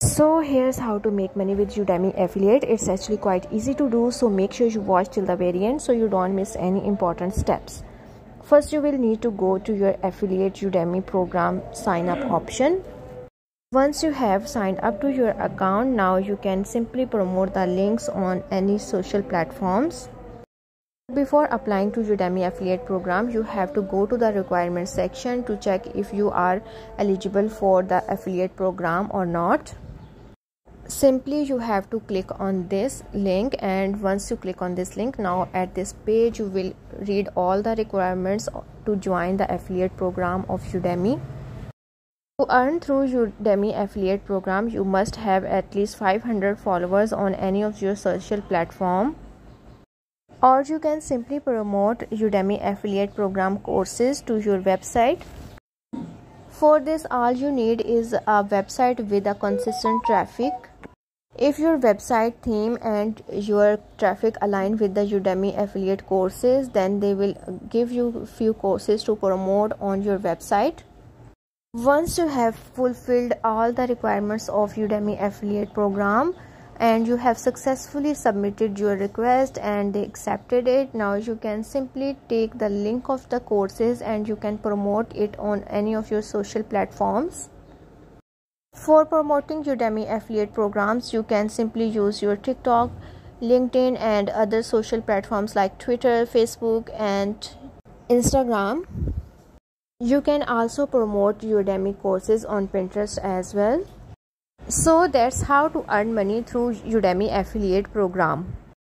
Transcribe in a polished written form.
So here's how to make money with Udemy affiliate. It's actually quite easy to do, so make sure you watch till the very end so you don't miss any important steps. First, you will need to go to your affiliate Udemy program sign up option. Once you have signed up to your account, now you can simply promote the links on any social platforms. Before applying to Udemy affiliate program, you have to go to the requirements section to check if you are eligible for the affiliate program or not. Simply you have to click on this link, and once you click on this link, now at this page you will read all the requirements to join the affiliate program of Udemy. To earn through Udemy affiliate program, you must have at least 500 followers on any of your social platform, or you can simply promote Udemy affiliate program courses to your website. For this, all you need is a website with a consistent traffic. If your website theme and your traffic align with the Udemy affiliate courses, then they will give you a few courses to promote on your website. Once you have fulfilled all the requirements of Udemy affiliate program and you have successfully submitted your request and they accepted it, now you can simply take the link of the courses and you can promote it on any of your social platforms. For promoting Udemy affiliate programs, you can simply use your TikTok, LinkedIn and other social platforms like Twitter, Facebook and Instagram. You can also promote Udemy courses on Pinterest as well. So that's how to earn money through Udemy affiliate program.